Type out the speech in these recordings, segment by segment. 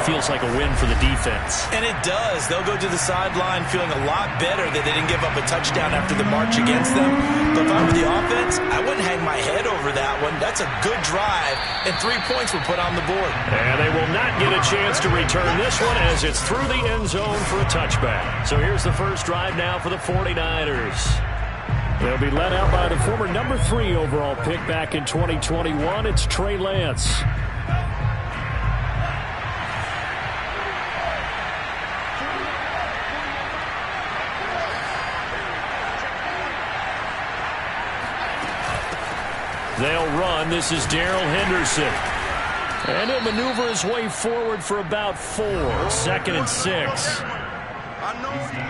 feels like a win for the defense. And it does. They'll go to the sideline feeling a lot better that they didn't give up a touchdown after the march against them. But if I were the offense, I wouldn't hang my head over that one. That's a good drive, and 3 points were put on the board. And they will not get a chance to return this one as it's through the end zone for a touchback. So here's the first drive now for the 49ers. They'll be led out by the former number 3 overall pick back in 2021. It's Trey Lance. They'll run. This is Darrell Henderson. And he'll maneuver his way forward for about 4. 2nd and 6.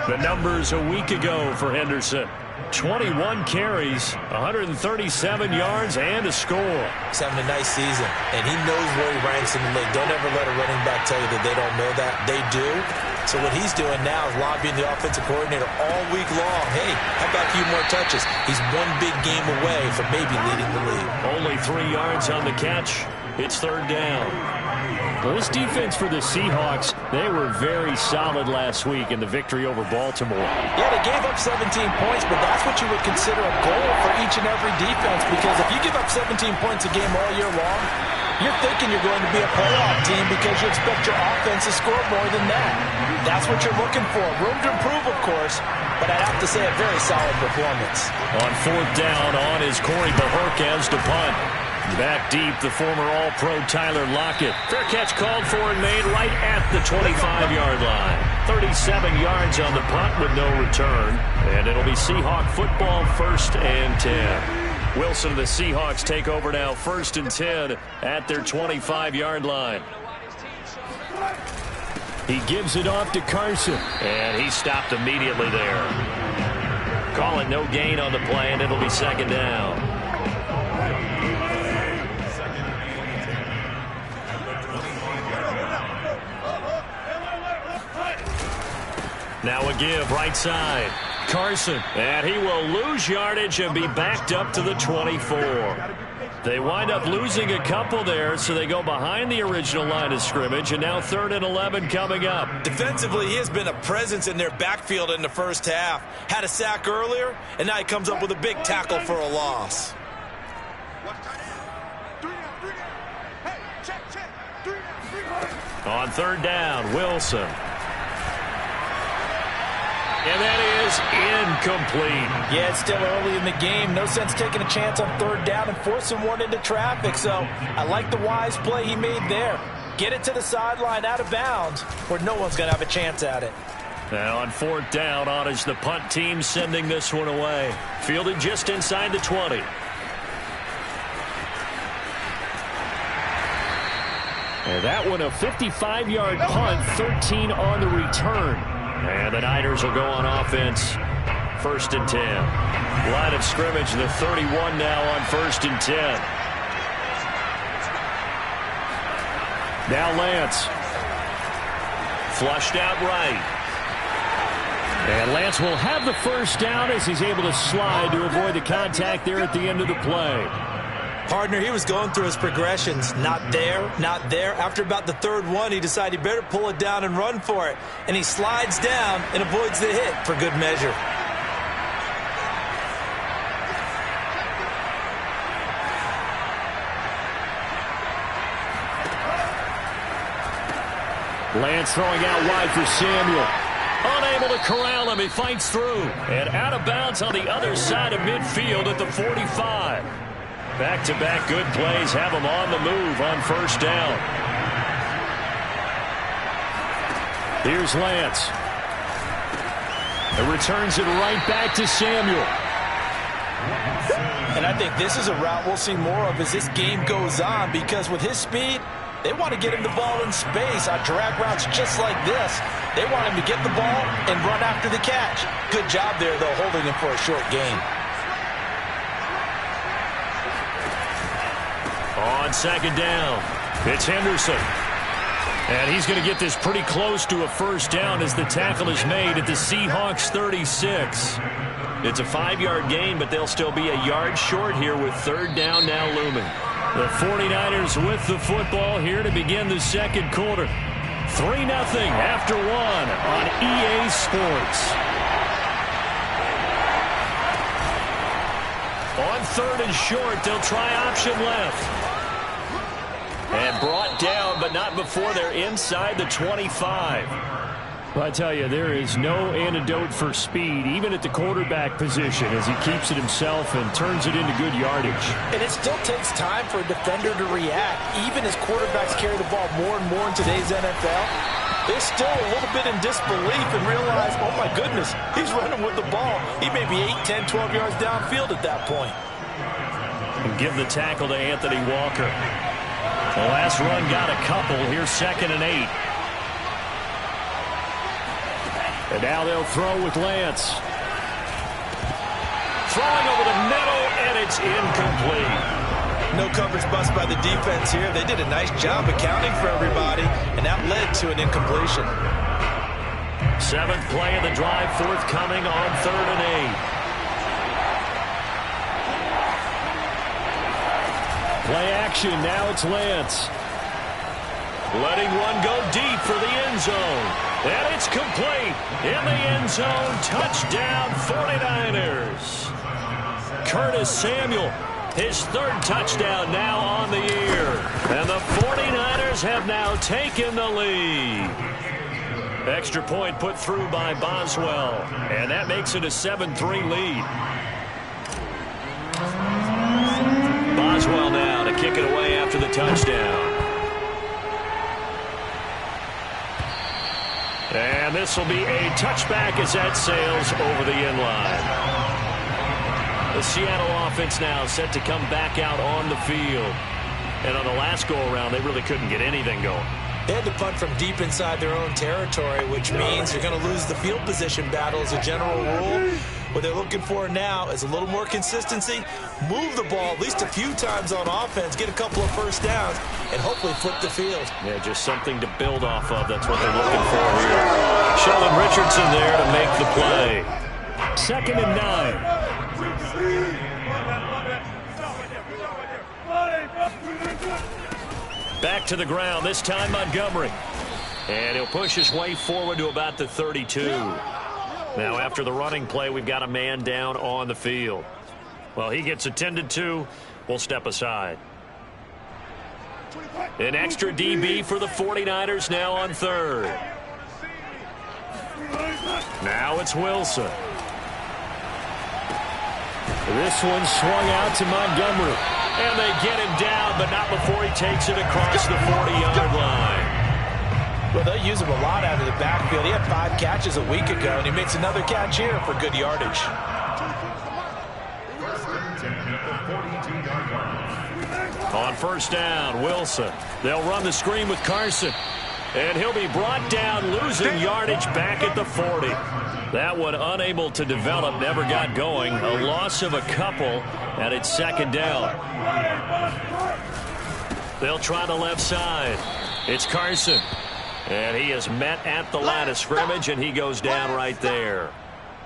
The numbers a week ago for Henderson. 21 carries, 137 yards, and a score. He's having a nice season, and he knows where he ranks in the league. Don't ever let a running back tell you that they don't know that. They do. So what he's doing now is lobbying the offensive coordinator all week long. Hey, how about a few more touches? He's one big game away from maybe leading the league. Only 3 yards on the catch. It's 3rd down. Well, this defense for the Seahawks, they were very solid last week in the victory over Baltimore. Yeah, they gave up 17 points, but that's what you would consider a goal for each and every defense, because if you give up 17 points a game all year long, you're thinking you're going to be a playoff team because you expect your offense to score more than that. That's what you're looking for. Room to improve, of course, but I'd have to say a very solid performance. On 4th down, on is Corey Bojorquez to punt. Back deep, the former All-Pro Tyler Lockett. Fair catch called for and made right at the 25-yard line. 37 yards on the punt with no return. And it'll be Seahawk football, 1st and 10. Wilson and the Seahawks take over now, 1st and 10 at their 25-yard line. He gives it off to Carson. And he stopped immediately there. Call it no gain on the play, and it'll be 2nd down. Now a give, right side. Carson, and he will lose yardage and be backed up to the 24. They wind up losing a couple there, so they go behind the original line of scrimmage, and now 3rd and 11 coming up. Defensively, he has been a presence in their backfield in the first half. Had a sack earlier, and now he comes up with a big tackle for a loss. On 3rd down, Wilson. And that is incomplete. Yeah, it's still early in the game. No sense taking a chance on 3rd down and forcing one into traffic. So I like the wise play he made there. Get it to the sideline out of bounds where no one's going to have a chance at it. Now on 4th down, on is the punt team sending this one away. Fielded just inside the 20. And that one a 55-yard punt, 13 on the return. And the Niners will go on offense, 1st and 10. Line of scrimmage, the 31 now on 1st and 10. Now Lance. Flushed out right. And Lance will have the 1st down as he's able to slide to avoid the contact there at the end of the play. Partner, he was going through his progressions. Not there, not there. After about the 3rd one, he decided he better pull it down and run for it. And he slides down and avoids the hit for good measure. Lance throwing out wide for Samuel. Unable to corral him. He fights through. And out of bounds on the other side of midfield at the 45. Back-to-back good plays have him on the move on 1st down. Here's Lance. It returns it right back to Samuel. And I think this is a route we'll see more of as this game goes on, because with his speed, they want to get him the ball in space on drag routes just like this. They want him to get the ball and run after the catch. Good job there, though, holding him for a short gain. On 2nd down, it's Henderson. And he's going to get this pretty close to a 1st down as the tackle is made at the Seahawks 36. It's a 5-yard gain, but they'll still be a yard short here with 3rd down now looming. The 49ers with the football here to begin the 2nd quarter. 3-0 after 1 on EA Sports. On 3rd and short, they'll try option left. And brought down, but not before they're inside the 25. Well, I tell you, there is no antidote for speed, even at the quarterback position, as he keeps it himself and turns it into good yardage. And it still takes time for a defender to react. Even as quarterbacks carry the ball more and more in today's NFL, they're still a little bit in disbelief and realize, oh my goodness, he's running with the ball. He may be 8, 10, 12 yards downfield at that point. And give the tackle to Anthony Walker. The last run got a couple. Here's 2nd and 8. And now they'll throw with Lance. Throwing over the middle, and it's incomplete. No coverage bust by the defense here. They did a nice job accounting for everybody, and that led to an incompletion. 7th play of the drive, forthcoming on 3rd and 8. Play action, now it's Lance. Letting one go deep for the end zone. And it's complete. In the end zone, touchdown 49ers. Curtis Samuel, his 3rd touchdown now on the year. And the 49ers have now taken the lead. Extra point put through by Boswell. And that makes it a 7-3 lead. Boswell now to kick it away after the touchdown. And this will be a touchback as that sails over the end line. The Seattle offense now set to come back out on the field. And on the last go-around, they really couldn't get anything going. They had to punt from deep inside their own territory, which means you're going to lose the field position battle as a general rule. What they're looking for now is a little more consistency, move the ball at least a few times on offense, get a couple of first downs, and hopefully flip the field. Yeah, just something to build off of. That's what they're looking for here. Sheldon Richardson there to make the play. 2nd and 9. Back to the ground, this time Montgomery. And he'll push his way forward to about the 32. Now after the running play, we've got a man down on the field. Well, he gets attended to. We'll step aside. An extra DB for the 49ers now on 3rd. Now it's Wilson. This one swung out to Montgomery. And they get him down, but not before he takes it across the 40-yard line. Well, they'll use him a lot out of the backfield. He had 5 catches a week ago, and he makes another catch here for good yardage. On 1st down, Wilson. They'll run the screen with Carson. And he'll be brought down, losing yardage back at the 40. That one unable to develop, never got going. A loss of a couple, and it's 2nd down. They'll try the left side. It's Carson. And he is met at the line of scrimmage, and he goes down right there.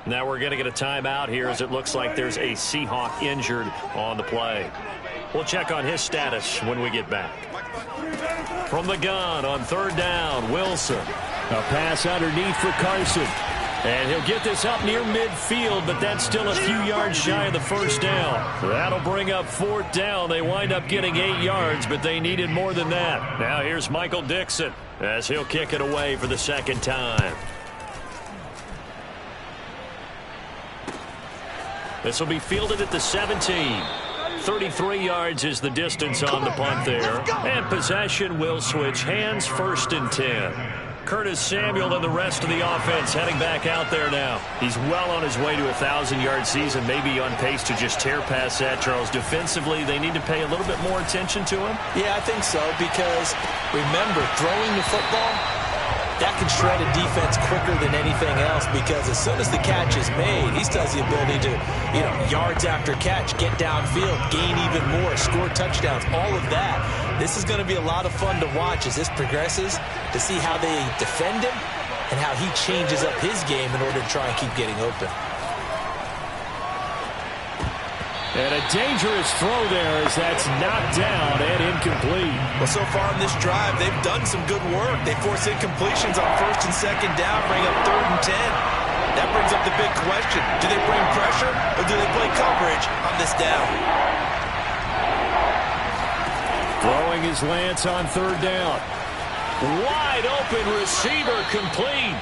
Now we're going to get a timeout here as it looks like there's a Seahawk injured on the play. We'll check on his status when we get back. From the gun on 3rd down, Wilson. A pass underneath for Carson. And he'll get this up near midfield, but that's still a few yards shy of the 1st down. That'll bring up 4th down. They wind up getting 8 yards, but they needed more than that. Now here's Michael Dixon as he'll kick it away for the 2nd time. This will be fielded at the 17. 33 yards is the distance on the punt there. And possession will switch hands, 1st and 10. Curtis Samuel and the rest of the offense heading back out there now. He's well on his way to a 1,000-yard season, maybe on pace to just tear past that, Charles. Defensively, they need to pay a little bit more attention to him. Yeah, I think so, because remember, throwing the football, that can shred a defense quicker than anything else, because as soon as the catch is made, he still has the ability to, yards after catch, get downfield, gain even more, score touchdowns, all of that. This is going to be a lot of fun to watch as this progresses, to see how they defend him and how he changes up his game in order to try and keep getting open. And a dangerous throw there as that's knocked down and incomplete. Well, so far in this drive, they've done some good work. They force incompletions on first and second down, bring up 3rd and 10. That brings up the big question. Do they bring pressure or do they play coverage on this down? Throwing is Lance on 3rd down. Wide open receiver complete.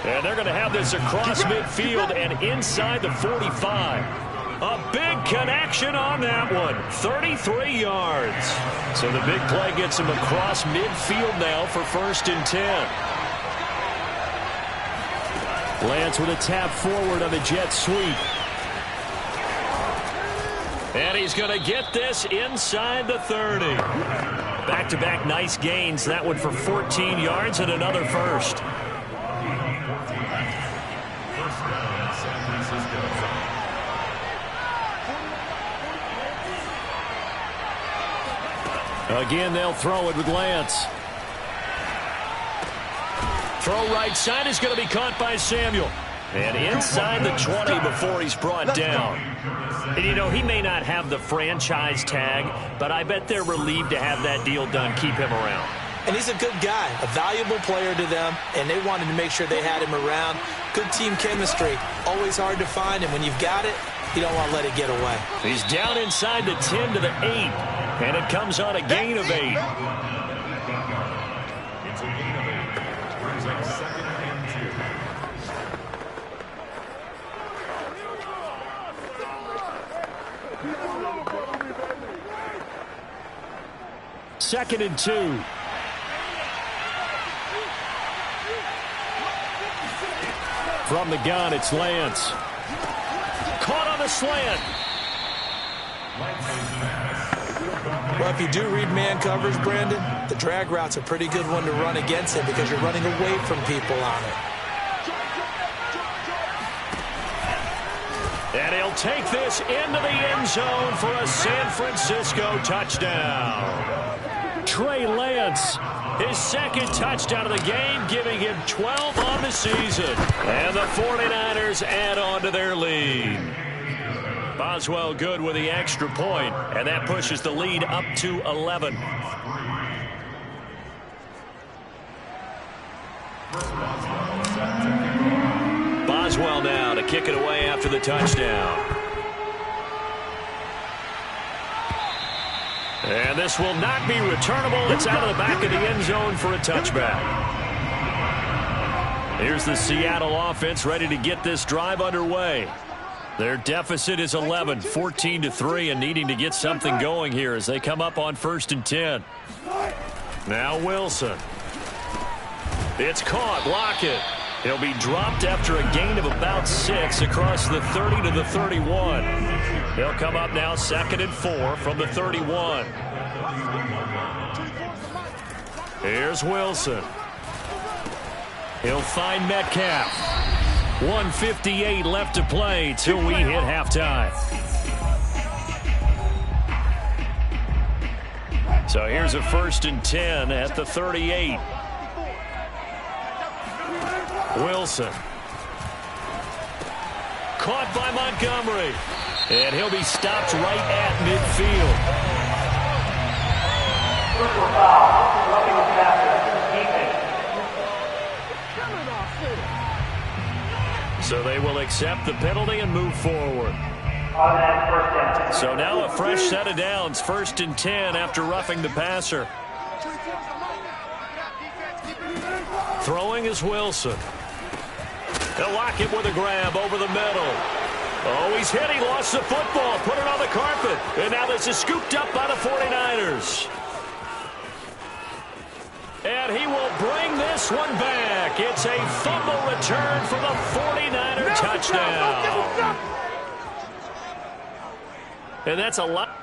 And they're going to have this across midfield and inside the 45. A big connection on that one. 33 yards. So the big play gets him across midfield now for 1st and 10. Lance with a tap forward on the jet sweep. And he's going to get this inside the 30. Back-to-back nice gains. That one for 14 yards and another first. Again, they'll throw it with Lance. Throw right side is going to be caught by Samuel. And inside the 20 before he's brought down. And, you know, he may not have the franchise tag, but I bet they're relieved to have that deal done, keep him around. And he's a good guy, a valuable player to them, and they wanted to make sure they had him around. Good team chemistry, always hard to find, and when you've got it, you don't want to let it get away. He's down inside the 10 to the 8, and it comes on a gain of 8. Second and 2. From the gun, it's Lance. Caught on the slant. Well, if you do read man coverage, Brandon, the drag route's a pretty good one to run against it because you're running away from people on it. And he'll take this into the end zone for a San Francisco touchdown. Trey Lance, his second touchdown of the game, giving him 12 on the season. And the 49ers add on to their lead. Boswell good with the extra point, and that pushes the lead up to 11. Boswell now to kick it away after the touchdown. And this will not be returnable. It's out of the back of the end zone for a touchback. Here's the Seattle offense ready to get this drive underway. Their deficit is 11, 14-3, and needing to get something going here as they come up on 1st and 10. Now Wilson. It's caught. Lockett. He'll be dropped after a gain of about 6 across the 30 to the 31. They'll come up now 2nd and 4 from the 31. Here's Wilson. He'll find Metcalf. 1:58 left to play till we hit halftime. So here's a 1st and 10 at the 38. Wilson. Caught by Montgomery. And he'll be stopped right at midfield. So they will accept the penalty and move forward. So now a fresh set of downs. 1st and 10 after roughing the passer. Throwing is Wilson. They'll lock it with a grab over the middle. Oh, he's hit. He lost the football. Put it on the carpet. And now this is scooped up by the 49ers. And he will bring this one back. It's a fumble return for the 49er touchdown. And that's a lot.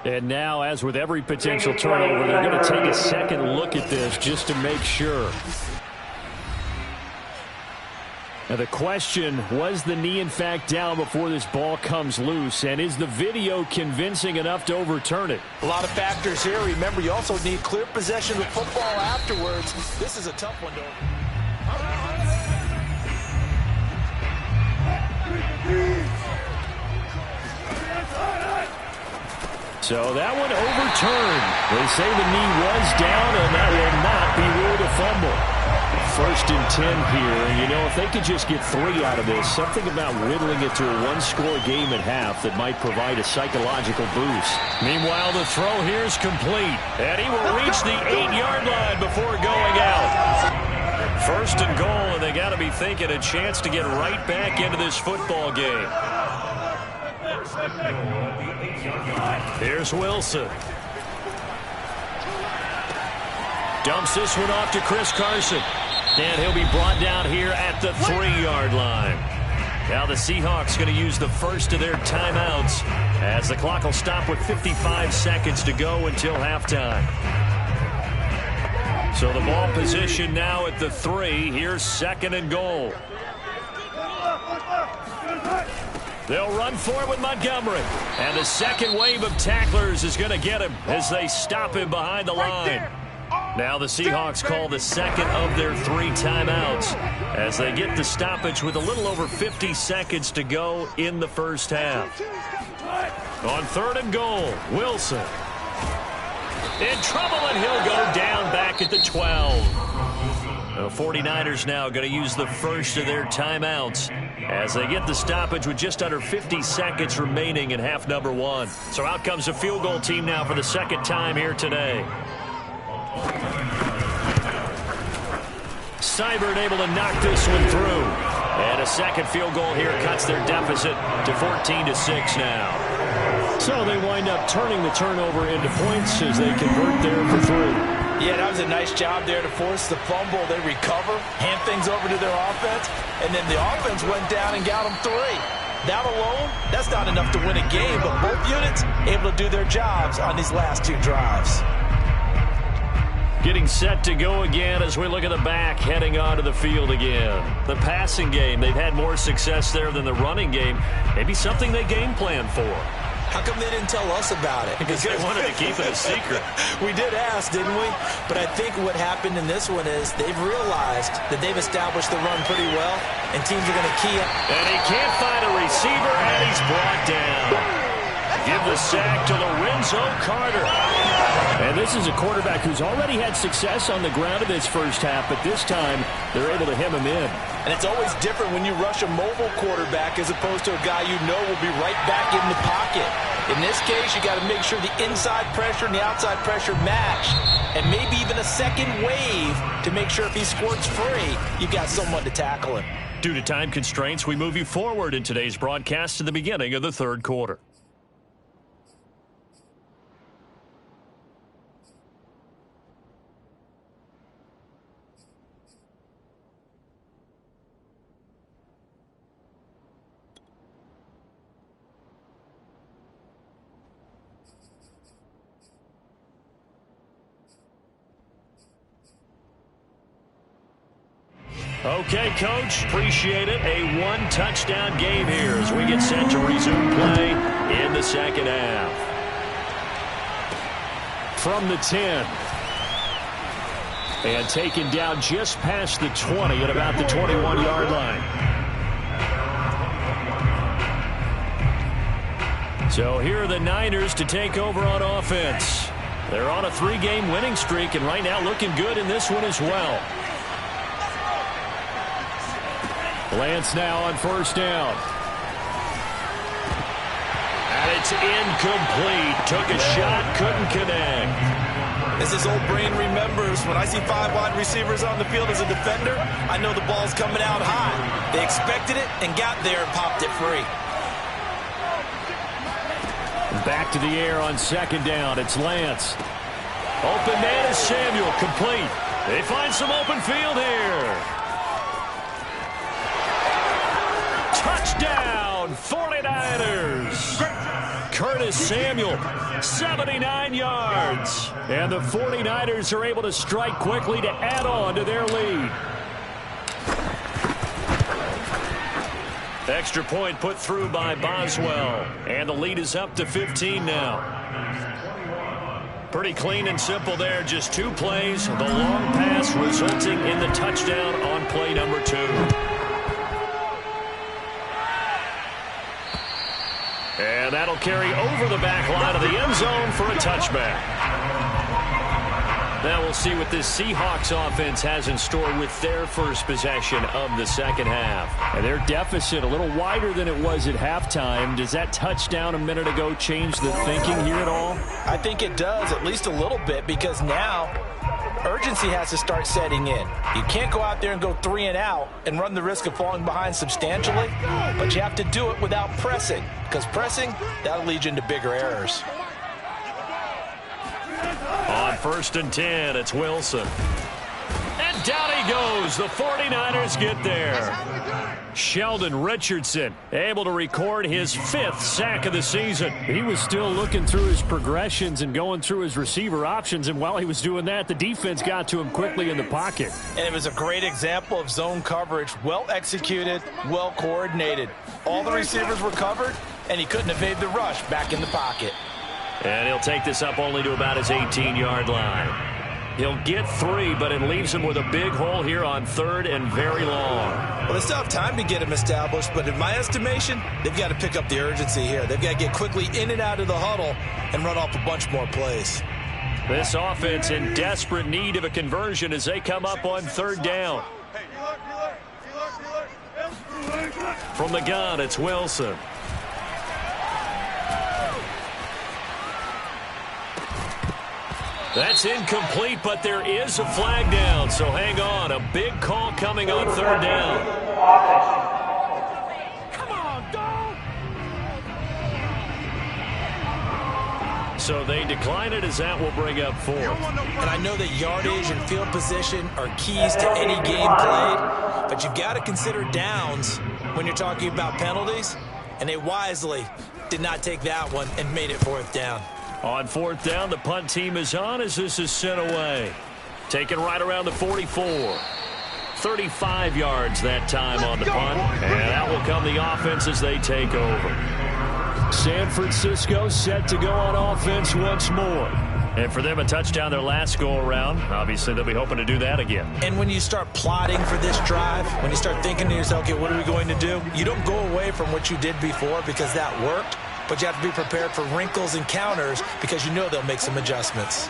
And now, as with every potential turnover, they're going to take a second look at this just to make sure. Now the question, was the knee in fact down before this ball comes loose? And is the video convincing enough to overturn it? A lot of factors here. Remember, you also need clear possession of the football afterwards. This is a tough one to overturn. So that one overturned. They say the knee was down, and that will not be ruled a fumble. 1st and 10 here. And, you know, if they could just get 3 out of this, something about whittling it to a one-score game at half that might provide a psychological boost. Meanwhile, the throw here is complete. And he will reach the 8-yard line before going out. 1st and goal, and they got to be thinking a chance to get right back into this football game. Here's Wilson. Dumps this one off to Chris Carson. And he'll be brought down here at the 3-yard line. Now the Seahawks going to use the first of their timeouts as the clock will stop with 55 seconds to go until halftime. So the ball position now at the 3. Here's 2nd and goal. They'll run for it with Montgomery. And the second wave of tacklers is going to get him as they stop him behind the line. Now the Seahawks call the second of their 3 timeouts as they get the stoppage with a little over 50 seconds to go in the first half. On 3rd and goal, Wilson. In trouble, and he'll go down back at the 12. The 49ers now going to use the first of their timeouts as they get the stoppage with just under 50 seconds remaining in half number 1. So out comes a field goal team now for the second time here today. Seibert able to knock this one through. And a second field goal here cuts their deficit to 14-6 now. So they wind up turning the turnover into points as they convert there for 3. Yeah, that was a nice job there to force the fumble. They recover, hand things over to their offense, and then the offense went down and got them 3. That alone, that's not enough to win a game, but both units able to do their jobs on these last 2 drives. Getting set to go again as we look at the back heading onto the field again. The passing game, they've had more success there than the running game. Maybe something they game plan for. How come they didn't tell us about it? Because they wanted to keep it a secret. We did ask, didn't we? But I think what happened in this one is they've realized that they've established the run pretty well, and teams are going to key up. And he can't find a receiver, and he's brought down. Give the sack to Lorenzo Carter. And this is a quarterback who's already had success on the ground in this first half, but this time they're able to hem him in. And it's always different when you rush a mobile quarterback as opposed to a guy you know will be right back in the pocket. In this case, you got to make sure the inside pressure and the outside pressure match, and maybe even a second wave to make sure if he squirts free, you've got someone to tackle him. Due to time constraints, we move you forward in today's broadcast to the beginning of the 3rd quarter. Okay, Coach, appreciate it. A 1-touchdown game here as we get set to resume play in the second half. From the 10. And taken down just past the 20 at about the 21-yard line. So here are the Niners to take over on offense. They're on a 3-game winning streak and right now looking good in this one as well. Lance now on 1st down. And it's incomplete. Took a shot, couldn't connect. As this old brain remembers, when I see 5 wide receivers on the field as a defender, I know the ball's coming out high. They expected it and got there and popped it free. Back to the air on 2nd down. It's Lance. Open man is Samuel. Complete. They find some open field here. Touchdown, 49ers. Curtis Samuel, 79 yards. And the 49ers are able to strike quickly to add on to their lead. Extra point put through by Boswell. And the lead is up to 15 now. Pretty clean and simple there. Just 2 plays. The long pass resulting in the touchdown on play number 2. And that'll carry over the back line of the end zone for a touchback. Now we'll see what this Seahawks offense has in store with their first possession of the second half. And their deficit a little wider than it was at halftime. Does that touchdown a minute ago change the thinking here at all? I think it does, at least a little bit, because now urgency has to start setting in. You can't go out there and go 3 and out and run the risk of falling behind substantially, but you have to do it without pressing, because pressing, that'll lead you into bigger errors. On 1st and 10, it's Wilson. And down he goes. The 49ers get there. Sheldon Richardson able to record his 5th sack of the season. He was still looking through his progressions and going through his receiver options, and while he was doing that, the defense got to him quickly in the pocket. And it was a great example of zone coverage, well executed, well coordinated. All the receivers were covered, and he couldn't evade the rush back in the pocket. And he'll take this up only to about his 18-yard line. He'll get 3, but it leaves him with a big hole here on 3rd and very long. Well, they still have time to get him established, but in my estimation, they've got to pick up the urgency here. They've got to get quickly in and out of the huddle and run off a bunch more plays. This offense in desperate need of a conversion as they come up on 3rd down. From the gun, it's Wilson. That's incomplete, but there is a flag down, so hang on. A big call coming on 3rd down. Come on, dog! So they decline it as that will bring up 4th. And I know that yardage and field position are keys to any game played, but you've got to consider downs when you're talking about penalties, and they wisely did not take that one and made it 4th down. On 4th down, the punt team is on as this is sent away. Taken right around the 44. 35 yards that time on the punt. And out will come the offense as they take over. San Francisco set to go on offense once more. And for them, a touchdown their last go-around. Obviously, they'll be hoping to do that again. And when you start plotting for this drive, when you start thinking to yourself, okay, what are we going to do? You don't go away from what you did before because that worked. But you have to be prepared for wrinkles and counters because you know they'll make some adjustments.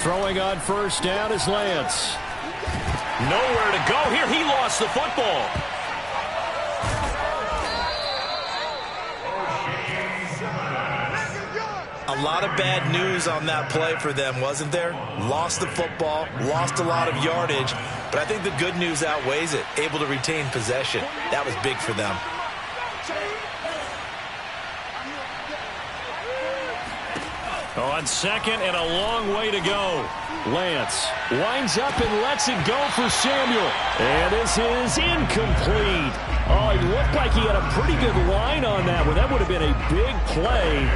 Throwing on 1st down is Lance. Nowhere to go here. He lost the football. A lot of bad news on that play for them, wasn't there? Lost the football, lost a lot of yardage, but I think the good news outweighs it. Able to retain possession. That was big for them. On 2nd and a long way to go. Lance winds up and lets it go for Samuel. And this is incomplete. Oh, he looked like he had a pretty good line on that one. That would have been a big play,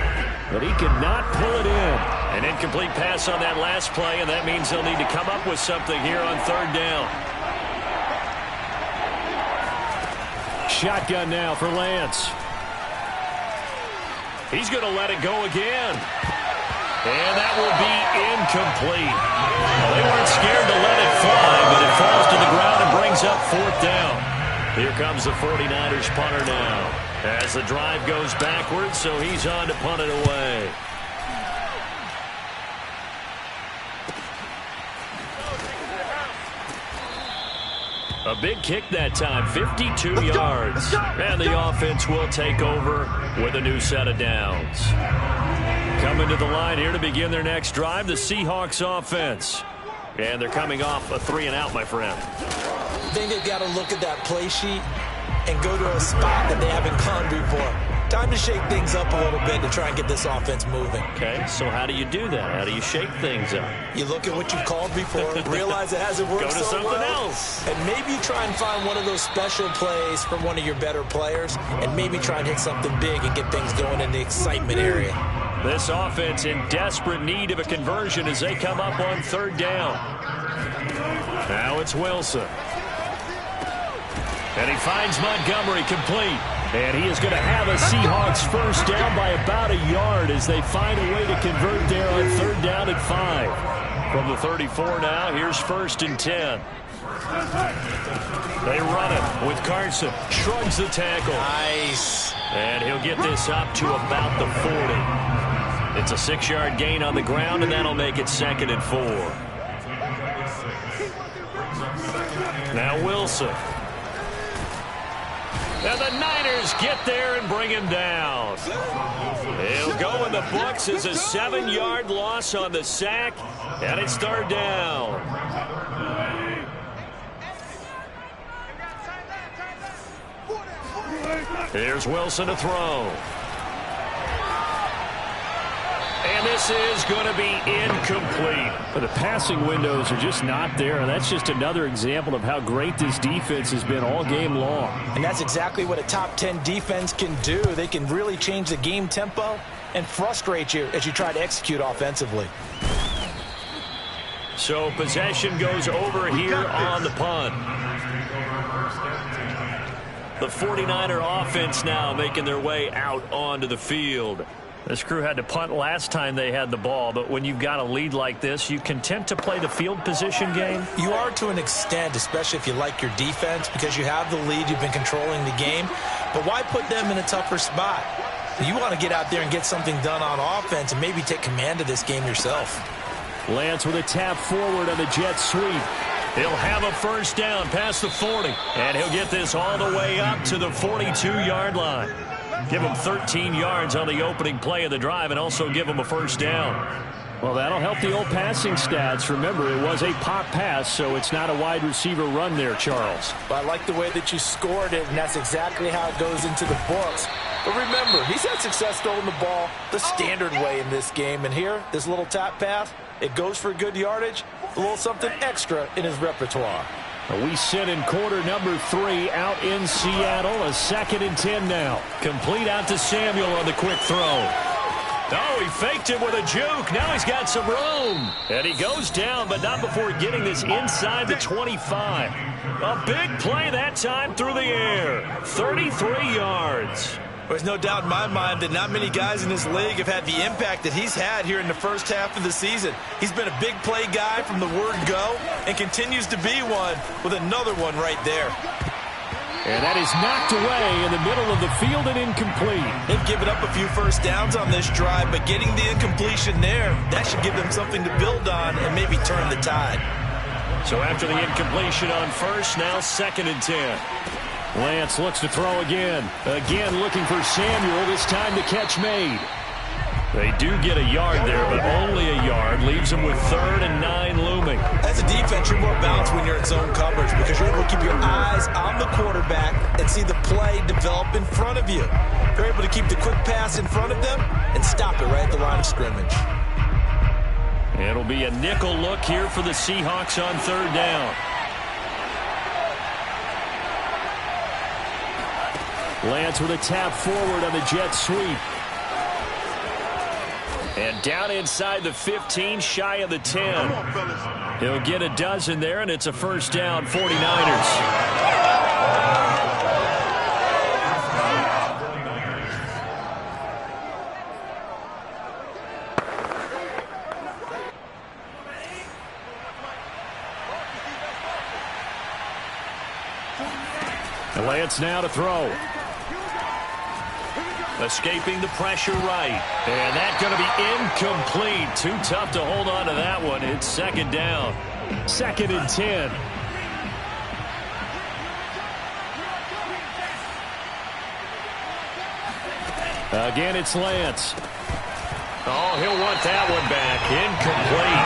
but he could not pull it in. An incomplete pass on that last play, and that means they'll need to come up with something here on 3rd down. Shotgun now for Lance. He's going to let it go again. And that will be incomplete. Well, they weren't scared to let it fly, but it falls to the ground and brings up 4th down. Here comes the 49ers punter now. As the drive goes backwards, so he's on to punt it away. A big kick that time, 52 yards. And the offense will take over with a new set of downs. Coming to the line here to begin their next drive, the Seahawks offense. And they're coming off a 3-and-out, my friend. I think they've got to look at that play sheet and go to a spot that they haven't gone before. Time to shake things up a little bit to try and get this offense moving. Okay, so how do you do that? How do you shake things up? You look at what you've called before, realize it hasn't worked Go to so something well, else. and maybe try and find one of those special plays from one of your better players, and maybe try and hit something big and get things going in the excitement area. This offense in desperate need of a conversion as they come up on 3rd down. Now it's Wilson. And he finds Montgomery complete. And he is going to have a Seahawks 1st down by about a yard as they find a way to convert there on 3rd down at 5. From the 34 now, here's 1st and 10. They run it with Carson. Shrugs the tackle. Nice. And he'll get this up to about the 40. It's a 6-yard gain on the ground, and that'll make it 2nd and 4. Now Wilson. And the Niners get there and bring him down. He'll go in the books as a 7-yard loss on the sack, and it's 3rd down. Here's Wilson to throw. And this is going to be incomplete. But the passing windows are just not there. And that's just another example of how great this defense has been all game long. And that's exactly what a top 10 defense can do. They can really change the game tempo and frustrate you as you try to execute offensively. So possession goes over here on the punt. The 49er offense now making their way out onto the field. This crew had to punt last time they had the ball, but when you've got a lead like this, you content to play the field position game? You are to an extent, especially if you like your defense, because you have the lead, you've been controlling the game. But why put them in a tougher spot? You want to get out there and get something done on offense and maybe take command of this game yourself. Lance with a tap forward on the jet sweep. He'll have a 1st down past the 40, and he'll get this all the way up to the 42-yard line. Give him 13 yards on the opening play of the drive and also give him a 1st down. Well, that'll help the old passing stats. Remember, it was a pop pass, so it's not a wide receiver run there, Charles. But I like the way that you scored it, and that's exactly how it goes into the books. But remember, he's had success throwing the ball the standard way in this game. And here, this little tap pass, it goes for good yardage, a little something extra in his repertoire. We sit in quarter number 3 out in Seattle. A 2nd and 10 now. Complete out to Samuel on the quick throw. Oh, he faked it with a juke. Now he's got some room. And he goes down, but not before getting this inside the 25. A big play that time through the air. 33 yards. There's no doubt in my mind that not many guys in this league have had the impact that he's had here in the first half of the season. He's been a big play guy from the word go and continues to be one with another one right there. And that is knocked away in the middle of the field and incomplete. They've given up a few 1st downs on this drive, but getting the incompletion there, that should give them something to build on and maybe turn the tide. So after the incompletion on 1st, now 2nd and 10. Lance looks to throw again. Again looking for Samuel, this time the catch made. They do get a yard there, but only a yard. Leaves them with 3rd and 9 looming. As a defense, you're more balanced when you're in zone coverage because you're able to keep your eyes on the quarterback and see the play develop in front of you. You're able to keep the quick pass in front of them and stop it right at the line of scrimmage. It'll be a nickel look here for the Seahawks on 3rd down. Lance with a tap forward on the jet sweep. And down inside the 15, shy of the 10. He'll get a dozen there, and it's a 1st down, 49ers. Lance now to throw. Escaping the pressure right. And that's going to be incomplete. Too tough to hold on to that one. It's 2nd down. 2nd and 10. Again, it's Lance. Oh, he'll want that one back. Incomplete.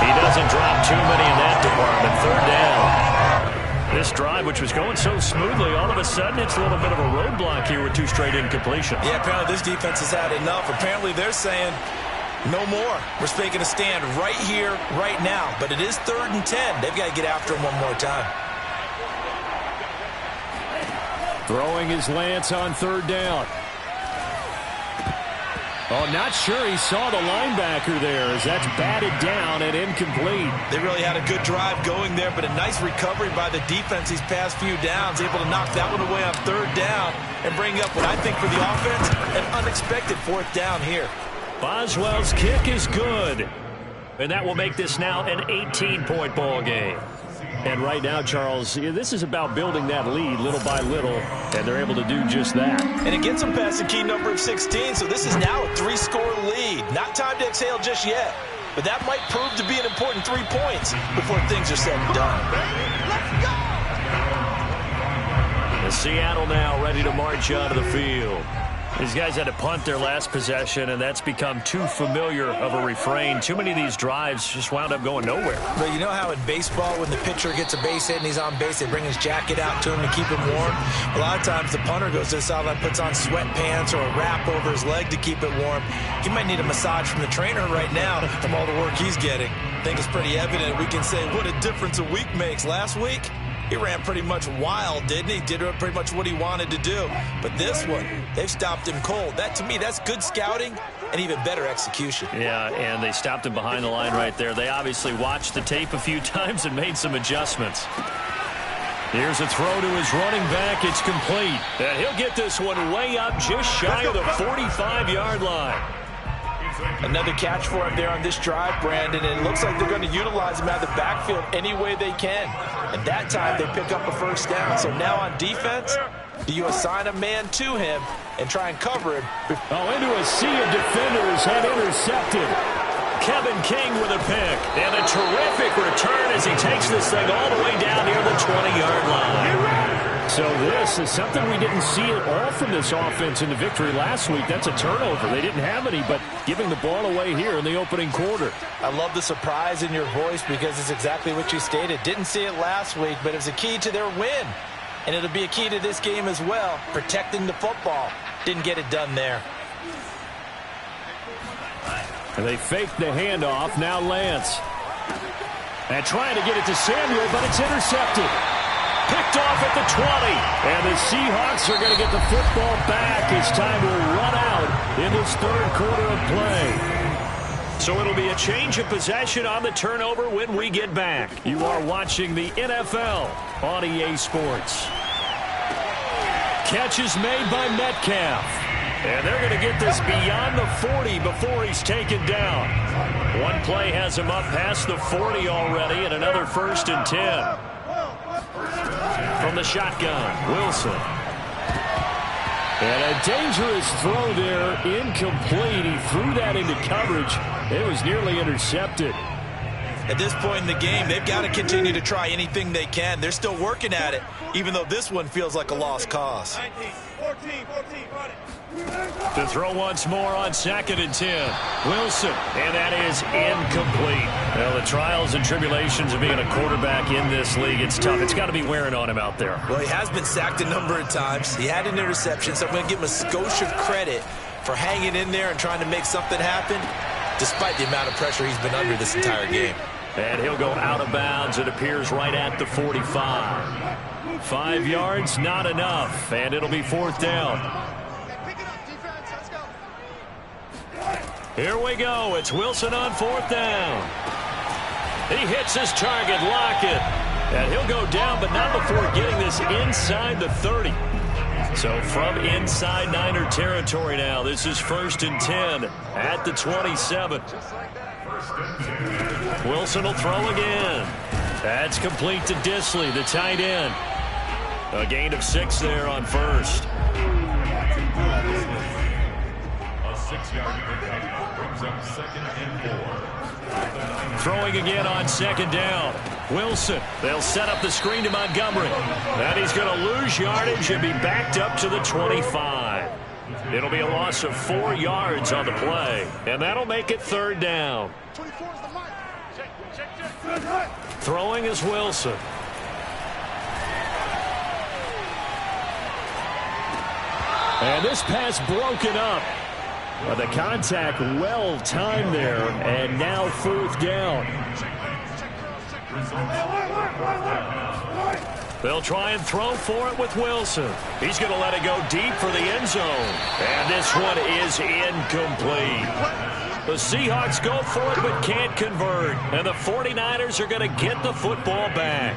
He doesn't drop too many in that department. 3rd down. This drive, which was going so smoothly, all of a sudden it's a little bit of a roadblock here with 2 straight incompletions. Yeah, apparently this defense has had enough. Apparently they're saying no more. We're taking a stand right here, right now. But it is 3rd and 10. They've got to get after him one more time. Throwing is Lance on 3rd down. Oh, not sure he saw the linebacker there as that's batted down and incomplete. They really had a good drive going there, but a nice recovery by the defense these past few downs, able to knock that one away on 3rd down and bring up what I think for the offense, an unexpected 4th down here. Boswell's kick is good. And that will make this now an 18-point ball game. And right now, Charles, this is about building that lead little by little, and they're able to do just that. And it gets them past the key number of 16, so this is now a 3-score lead. Not time to exhale just yet, but that might prove to be an important 3 points before things are said and done. And Seattle now ready to march out of the field. These guys had to punt their last possession, and that's become too familiar of a refrain. Too many of these drives just wound up going nowhere. But you know how in baseball, when the pitcher gets a base hit and he's on base, they bring his jacket out to him to keep him warm? A lot of times the punter goes to the sideline, puts on sweatpants or a wrap over his leg to keep it warm. He might need a massage from the trainer right now from all the work he's getting. I think it's pretty evident. We can say what a difference a week makes. Last week, he ran pretty much wild, didn't he? Did pretty much what he wanted to do. But this one, they've stopped him cold. That, to me, that's good scouting and even better execution. Yeah, and they stopped him behind the line right there. They obviously watched the tape a few times and made some adjustments. Here's a throw to his running back. It's complete. And he'll get this one way up just shy of the 45-yard line. Another catch for him there on this drive, Brandon, and it looks like they're going to utilize him out of the backfield any way they can. And that time they pick up a first down. So now on defense, do you assign a man to him and try and cover him? Oh, into a sea of defenders and intercepted. Kevin King with a pick. And a terrific return as he takes this thing all the way down near the 20-yard line. So this is something we didn't see at all from this offense in the victory last week. That's a turnover. They didn't have any, but giving the ball away here in the opening quarter. I love the surprise in your voice because it's exactly what you stated. Didn't see it last week, but it was a key to their win. And it'll be a key to this game as well, protecting the football. Didn't get it done there. And they faked the handoff. Now Lance. And trying to get it to Samuel, but it's intercepted. Picked off at the 20. And the Seahawks are going to get the football back as time will run out in this third quarter of play. So it'll be a change of possession on the turnover when we get back. You are watching the NFL on EA Sports. Catch is made by Metcalf. And they're going to get this beyond the 40 before he's taken down. One play has him up past the 40 already, and another 1st and 10. From the shotgun, Wilson. And a dangerous throw there, incomplete. He threw that into coverage. It was nearly intercepted. At this point in the game, they've got to continue to try anything they can. They're still working at it, even though this one feels like a lost cause. 14, To throw once more on 2nd and 10. Wilson, and that is incomplete. Well, the trials and tribulations of being a quarterback in this league, it's tough. It's got to be wearing on him out there. Well, he has been sacked a number of times. He had an interception, so I'm going to give him a skosh of credit for hanging in there and trying to make something happen, despite the amount of pressure he's been under this entire game. And he'll go out of bounds. It appears right at the 45. 5 yards, not enough, and it'll be 4th down. Here we go. It's Wilson on 4th down. He hits his target, Lockett. And he'll go down, but not before getting this inside the 30. So from inside Niner territory now, this is 1st and 10 at the 27. Wilson will throw again. That's complete to Disley, the tight end. A gain of 6 there on 1st. A 6-yard pickup brings up 2nd and 4. Throwing again on 2nd down. Wilson, they'll set up the screen to Montgomery. And he's going to lose yardage and be backed up to the 25. It'll be a loss of 4 yards on the play. And that'll make it 3rd down. Throwing is Wilson. And this pass broken up. But the contact well timed there. And now 4th down. They'll try and throw for it with Wilson. He's going to let it go deep for the end zone. And this one is incomplete. The Seahawks go for it but can't convert. And the 49ers are going to get the football back.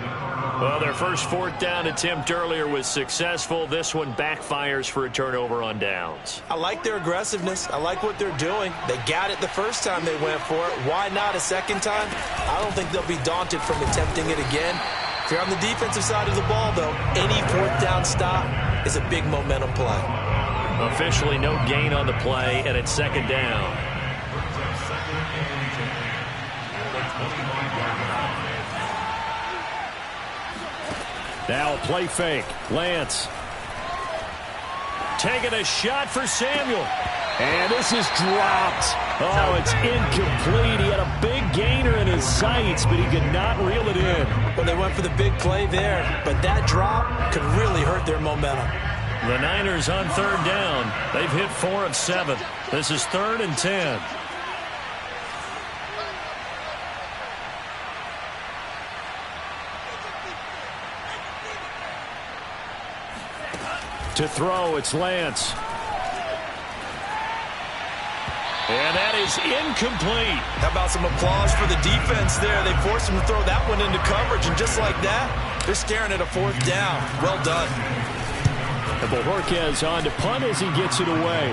Well, their first 4th down attempt earlier was successful. This one backfires for a turnover on downs. I like their aggressiveness. I like what they're doing. They got it the first time they went for it. Why not a second time? I don't think they'll be daunted from attempting it again. If you're on the defensive side of the ball, though, any fourth down stop is a big momentum play. Officially no gain on the play, and it's second down. Now a play fake. Lance. Taking a shot for Samuel. And this is dropped. Oh, it's incomplete. He had a big gainer in his sights, but he could not reel it in. Well, they went for the big play there, but that drop could really hurt their momentum. The Niners on third down. They've hit 4 of 7. This is 3rd and 10. To throw, it's Lance. And that is incomplete. How about some applause for the defense there? They forced him to throw that one into coverage, and just like that, they're staring at a 4th down. Well done. And Bojorquez on to punt as he gets it away.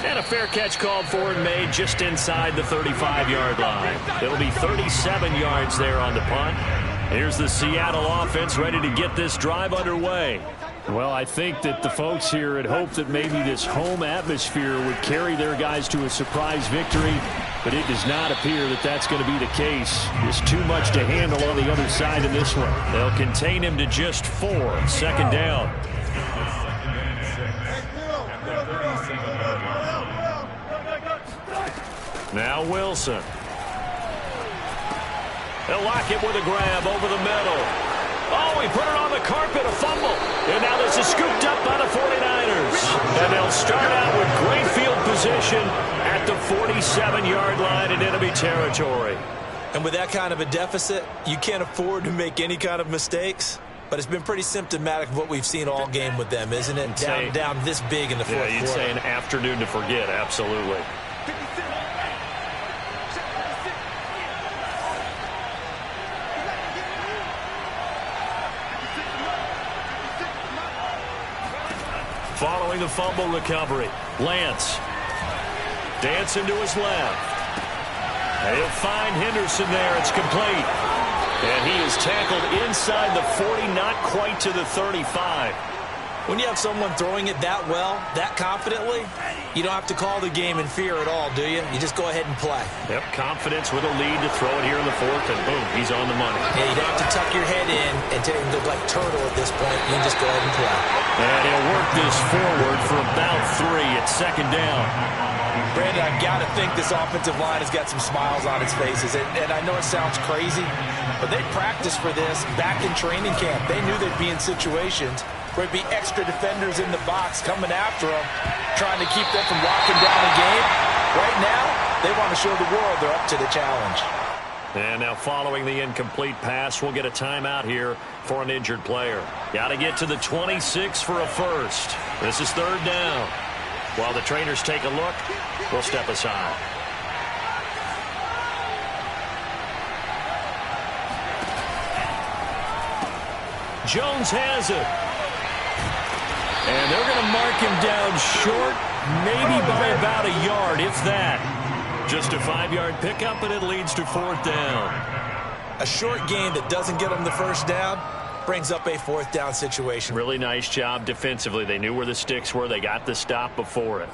And a fair catch called for and made just inside the 35-yard line. It'll be 37 yards there on the punt. Here's the Seattle offense ready to get this drive underway. Well, I think that the folks here had hoped that maybe this home atmosphere would carry their guys to a surprise victory, but it does not appear that that's going to be the case. There's too much to handle on the other side in this one. They'll contain him to just 4. Second down. Now Wilson. They'll lock it with a grab over the middle. Oh, he put it on the carpet, a fumble. And now this is scooped up by the 49ers. And they'll start out with great field position at the 47-yard line in enemy territory. And with that kind of a deficit, you can't afford to make any kind of mistakes. But it's been pretty symptomatic of what we've seen all game with them, isn't it? Down this big in the fourth quarter. Yeah, you'd say an afternoon to forget, absolutely. Following the fumble recovery, Lance dancing to his left. They'll find Henderson there. It's complete. And he is tackled inside the 40, not quite to the 35. When you have someone throwing it that well, that confidently, you don't have to call the game in fear at all, do you? You just go ahead and play. Yep, confidence with a lead to throw it here in the fourth, and boom, he's on the money. Yeah, you don't have to tuck your head in and look like turtle at this point. You can just go ahead and play. And he'll work this forward for about 3 at second down. Brandon, I've got to think this offensive line has got some smiles on its faces. And I know it sounds crazy, but they practiced for this back in training camp. They knew they'd be in situations where it'd be extra defenders in the box coming after them, trying to keep them from locking down the game. Right now, they want to show the world they're up to the challenge. And now following the incomplete pass, we'll get a timeout here for an injured player. Got to get to the 26 for a first. This is third down. While the trainers take a look, we'll step aside. Jones has it. And they're going to mark him down short, maybe by about a yard, if that. Just a 5-yard pickup, and it leads to fourth down. A short gain that doesn't get them the first down brings up a fourth down situation. Really nice job defensively. They knew where the sticks were. They got the stop before it.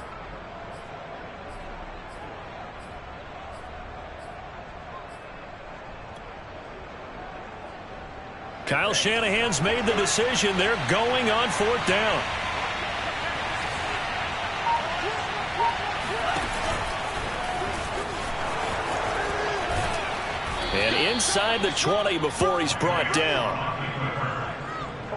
Kyle Shanahan's made the decision. They're going on fourth down. And inside the 20 before he's brought down.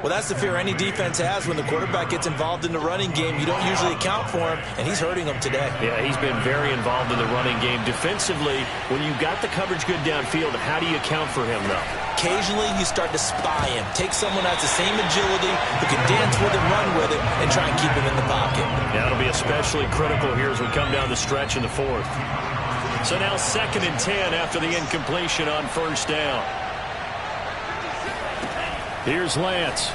Well, that's the fear any defense has when the quarterback gets involved in the running game. You don't usually account for him, and he's hurting them today. Yeah, he's been very involved in the running game. Defensively, when you got the coverage good downfield, how do you account for him, though? Occasionally, you start to spy him. Take someone who has the same agility, who can dance with it, run with it, and try and keep him in the pocket. Yeah, it'll be especially critical here as we come down the stretch in the fourth. So now 2nd and 10 after the incompletion on first down. Here's Lance.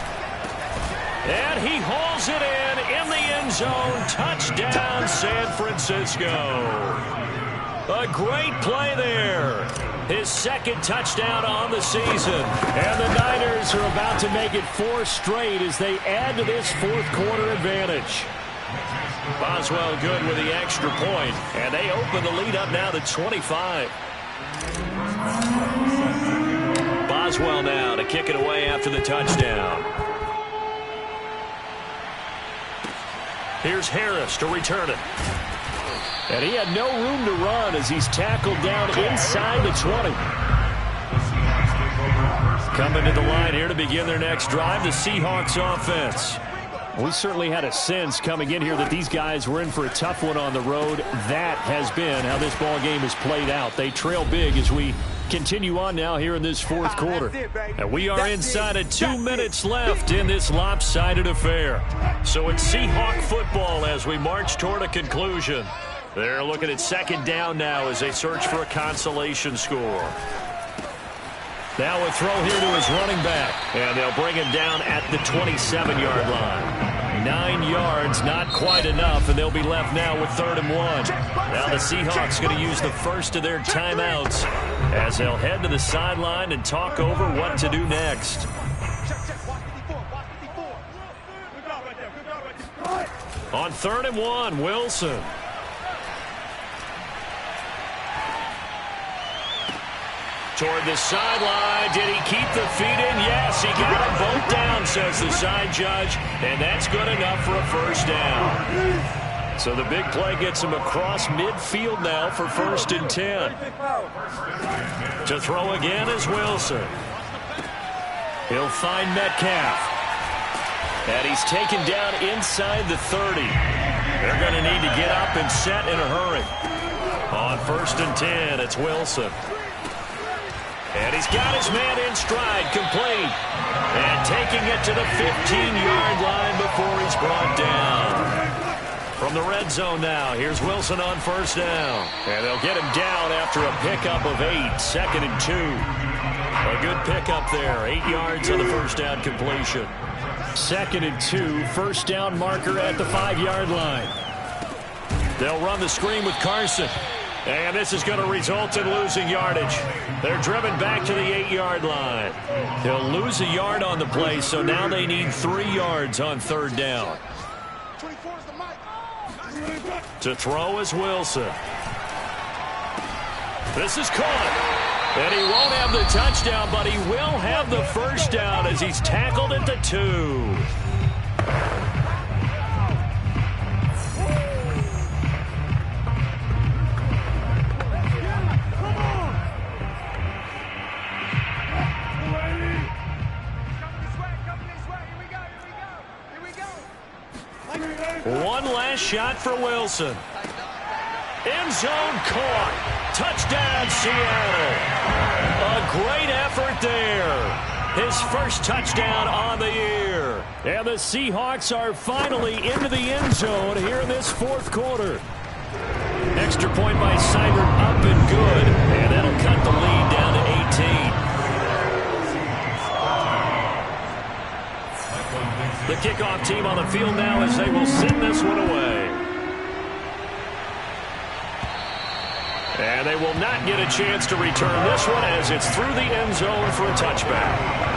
And he hauls it in the end zone. Touchdown, San Francisco. A great play there. His second touchdown on the season. And the Niners are about to make it 4 straight as they add to this fourth-quarter advantage. Boswell good with the extra point, and they open the lead up now to 25. Boswell now to kick it away after the touchdown. Here's Harris to return it. And he had no room to run as he's tackled down inside the 20. Coming to the line here to begin their next drive, the Seahawks offense. We certainly had a sense coming in here that these guys were in for a tough one on the road. That has been how this ball game has played out. They trail big as we continue on now here in this fourth quarter. And we are inside of 2 minutes left in this lopsided affair. So it's Seahawk football as we march toward a conclusion. They're looking at second down now as they search for a consolation score. Now a throw here to his running back. And they'll bring him down at the 27-yard line. 9 yards, not quite enough, and they'll be left now with 3rd and 1. Now the Seahawks going to use the first of their timeouts as they'll head to the sideline and talk over what to do next. On 3rd and 1, Wilson. Toward the sideline. Did he keep the feet in? Yes, he got them both down, says the side judge. And that's good enough for a first down. So the big play gets him across midfield now for 1st and 10. To throw again is Wilson. He'll find Metcalf. And he's taken down inside the 30. They're going to need to get up and set in a hurry. On 1st and 10, it's Wilson. And he's got his man in stride, complete. And taking it to the 15-yard line before he's brought down. From the red zone now, here's Wilson on 1st down. And they'll get him down after a pickup of 8, 2nd and 2. A good pickup there, 8 yards on the 1st down completion. 2nd and 2, 1st down marker at the 5-yard line. They'll run the screen with Carson. And this is going to result in losing yardage. They're driven back to the 8-yard line. They'll lose a yard on the play, so now they need 3 yards on 3rd down. To throw is Wilson. This is caught. And he won't have the touchdown, but he will have the first down as he's tackled at the 2. One last shot for Wilson. End zone caught. Touchdown, Seattle. A great effort there. His first touchdown on the year. And the Seahawks are finally into the end zone here in this fourth quarter. Extra point by Seibert up and good. And that'll cut the lead down to 18. The kickoff team on the field now as they will send this one away. And they will not get a chance to return this one as it's through the end zone for a touchback.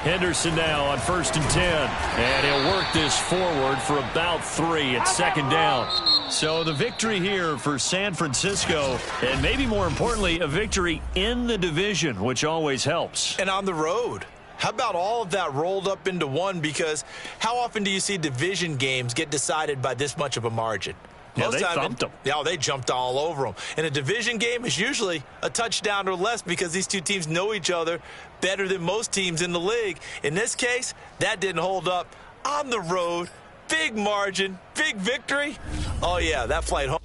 Henderson now on 1st and 10. And he'll work this forward for about 3 at 2nd down. So the victory here for San Francisco, and maybe more importantly, a victory in the division, which always helps. And on the road. How about all of that rolled up into one? Because how often do you see division games get decided by this much of a margin? Yeah, they thumped them. Yeah, they jumped all over them. And a division game is usually a touchdown or less because these two teams know each other better than most teams in the league. In this case, that didn't hold up. On the road, big margin, big victory. Oh, yeah, that flight home.